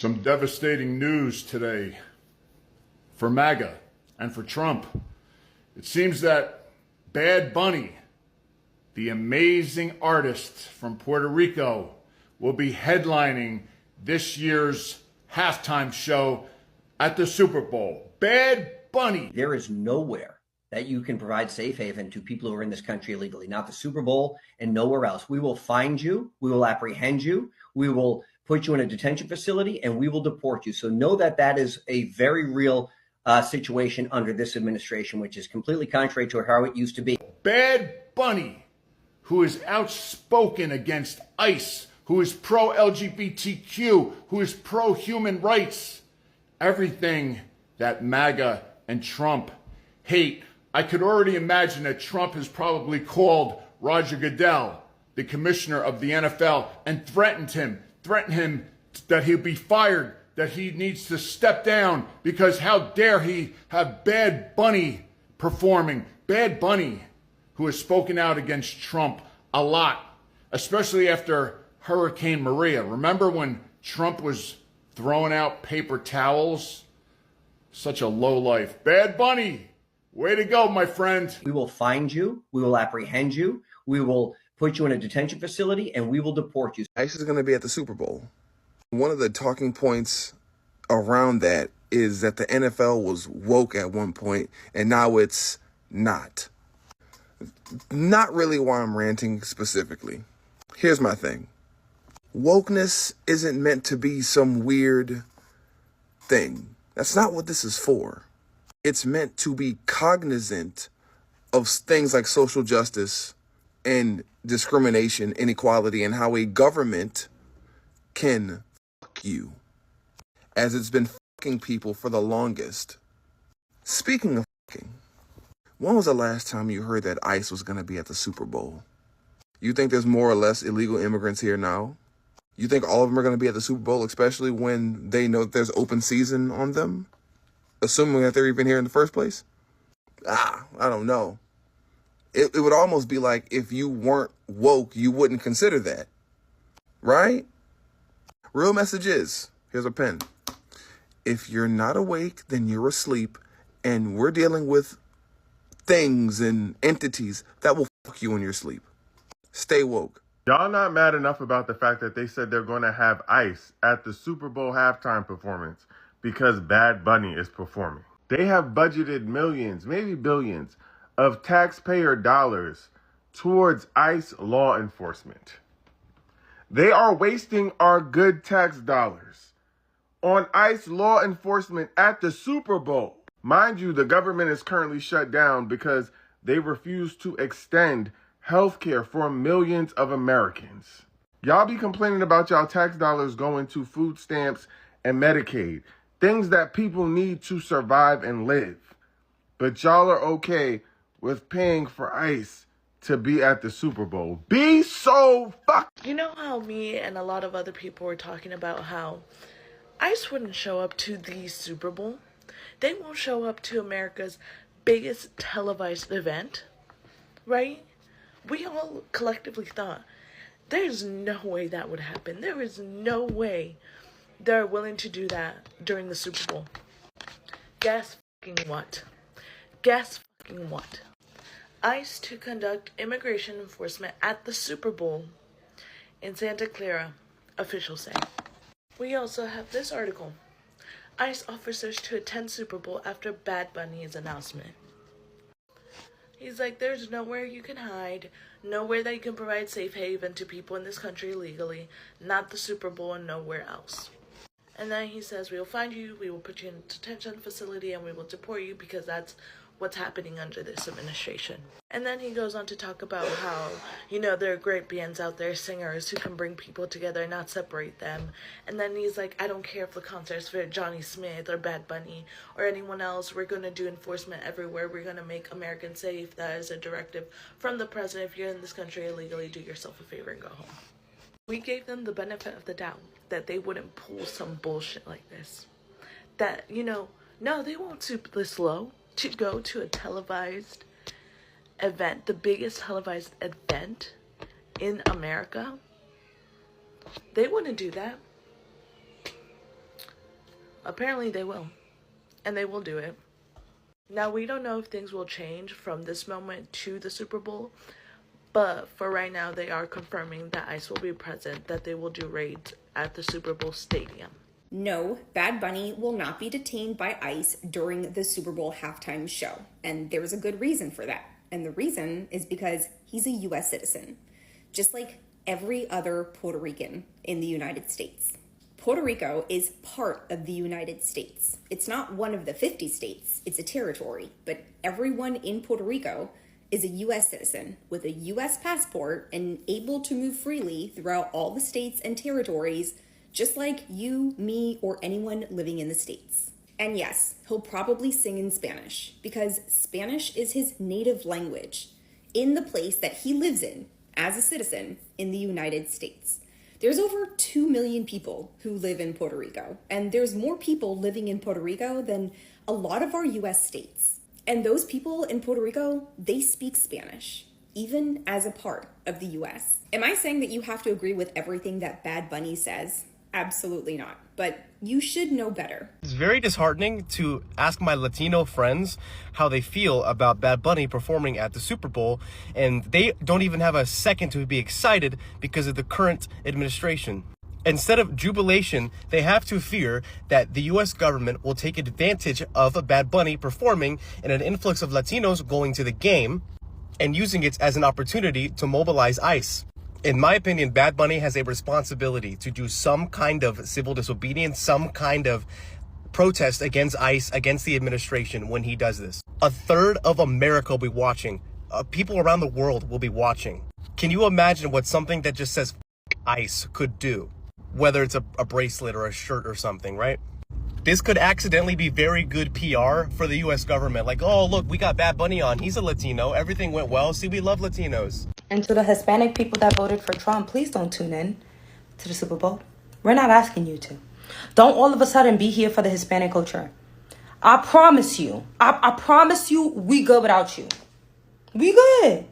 Some devastating news today for MAGA and for Trump. It seems that Bad Bunny, the amazing artist from Puerto Rico, will be headlining this year's halftime show at the Super Bowl. Bad Bunny. There is nowhere that you can provide safe haven to people who are in this country illegally, not the Super Bowl and nowhere else. We will find you. We will apprehend you. We will put you in a detention facility and we will deport you. So know that that is a very real situation under this administration, which is completely contrary to how it used to be. Bad Bunny, who is outspoken against ICE, who is pro-LGBTQ, who is pro-human rights, everything that MAGA and Trump hate. I could already imagine that Trump has probably called Roger Goodell, the commissioner of the NFL, and threatened him that he'll be fired, that he needs to step down because how dare he have Bad Bunny performing. Bad Bunny, who has spoken out against Trump a lot, especially after Hurricane Maria. Remember when Trump was throwing out paper towels? Such a low life. Bad Bunny, way to go, my friend. We will find you. We will apprehend you. We will put you in a detention facility and we will deport you. ICE is going to be at the Super Bowl. One of the talking points around that is that the NFL was woke at one point and now it's not. Not really why I'm ranting specifically. Here's my thing. Wokeness isn't meant to be some weird thing. That's not what this is for. It's meant to be cognizant of things like social justice and discrimination, inequality, and how a government can fuck you, as it's been fucking people for the longest. Speaking of fucking, when was the last time you heard that ICE was going to be at the Super Bowl? You think there's more or less illegal immigrants here now? You think all of them are going to be at the Super Bowl, especially when they know that there's open season on them? Assuming that they're even here in the first place? I don't know. It would almost be like if you weren't woke, you wouldn't consider that. Right? Real message is, here's a pen. If you're not awake, then you're asleep. And we're dealing with things and entities that will fuck you in your sleep. Stay woke. Y'all not mad enough about the fact that they said they're going to have ICE at the Super Bowl halftime performance because Bad Bunny is performing. They have budgeted millions, maybe billions, of taxpayer dollars towards ICE law enforcement. They are wasting our good tax dollars on ICE law enforcement at the Super Bowl. Mind you, the government is currently shut down because they refuse to extend healthcare for millions of Americans. Y'all be complaining about y'all tax dollars going to food stamps and Medicaid, things that people need to survive and live. But y'all are okay with paying for ICE to be at the Super Bowl. Be so fuck. You know how me and a lot of other people were talking about how ICE wouldn't show up to the Super Bowl? They won't show up to America's biggest televised event, right? We all collectively thought, there's no way that would happen. There is no way they're willing to do that during the Super Bowl. Guess fucking what? Guess fucking what? ICE to conduct immigration enforcement at the Super Bowl in Santa Clara, officials say. We also have this article. ICE officers to attend Super Bowl after Bad Bunny's announcement. He's like, there's nowhere you can hide, nowhere that you can provide safe haven to people in this country illegally, not the Super Bowl and nowhere else. And then he says, we will find you, we will put you in a detention facility, and we will deport you because that's what's happening under this administration. And then he goes on to talk about how, there are great bands out there, singers who can bring people together and not separate them. And then he's like, I don't care if the concert's for Johnny Smith or Bad Bunny or anyone else. We're going to do enforcement everywhere. We're going to make Americans safe. That is a directive from the president. If you're in this country illegally, do yourself a favor and go home. We gave them the benefit of the doubt that they wouldn't pull some bullshit like this. That, no, they won't stoop this low to go to a televised event, the biggest televised event in America. They wouldn't do that. apparently they will. And they will do it. Now, we don't know if things will change from this moment to the Super Bowl, but for right now, they are confirming that ICE will be present, that they will do raids at the Super Bowl stadium. No, Bad Bunny will not be detained by ICE during the Super Bowl halftime show. And there's a good reason for that. And the reason is because he's a U.S. citizen, just like every other Puerto Rican in the United States. Puerto Rico is part of the United States. It's not one of the 50 states, it's a territory, but everyone in Puerto Rico is a U.S. citizen with a U.S. passport and able to move freely throughout all the states and territories, just like you, me, or anyone living in the States. And yes, he'll probably sing in Spanish because Spanish is his native language in the place that he lives in as a citizen in the United States. There's over 2 million people who live in Puerto Rico, and there's more people living in Puerto Rico than a lot of our US states. And those people in Puerto Rico, they speak Spanish, even as a part of the US. Am I saying that you have to agree with everything that Bad Bunny says? Absolutely not. But you should know better. It's very disheartening to ask my Latino friends how they feel about Bad Bunny performing at the Super Bowl, and they don't even have a second to be excited because of the current administration. Instead of jubilation, they have to fear that the U.S. government will take advantage of a Bad Bunny performing and an influx of Latinos going to the game and using it as an opportunity to mobilize ICE. In my opinion, Bad Bunny has a responsibility to do some kind of civil disobedience, some kind of protest against ICE, against the administration when he does this. A third of America will be watching. People around the world will be watching. Can you imagine what something that just says ICE could do? Whether it's a bracelet or a shirt or something, right? This could accidentally be very good PR for the U.S. government. Like, oh, look, we got Bad Bunny on. He's a Latino. Everything went well. See, we love Latinos. And to the Hispanic people that voted for Trump, please don't tune in to the Super Bowl. We're not asking you to. Don't all of a sudden be here for the Hispanic culture. I promise you, I promise you, we good without you. We good.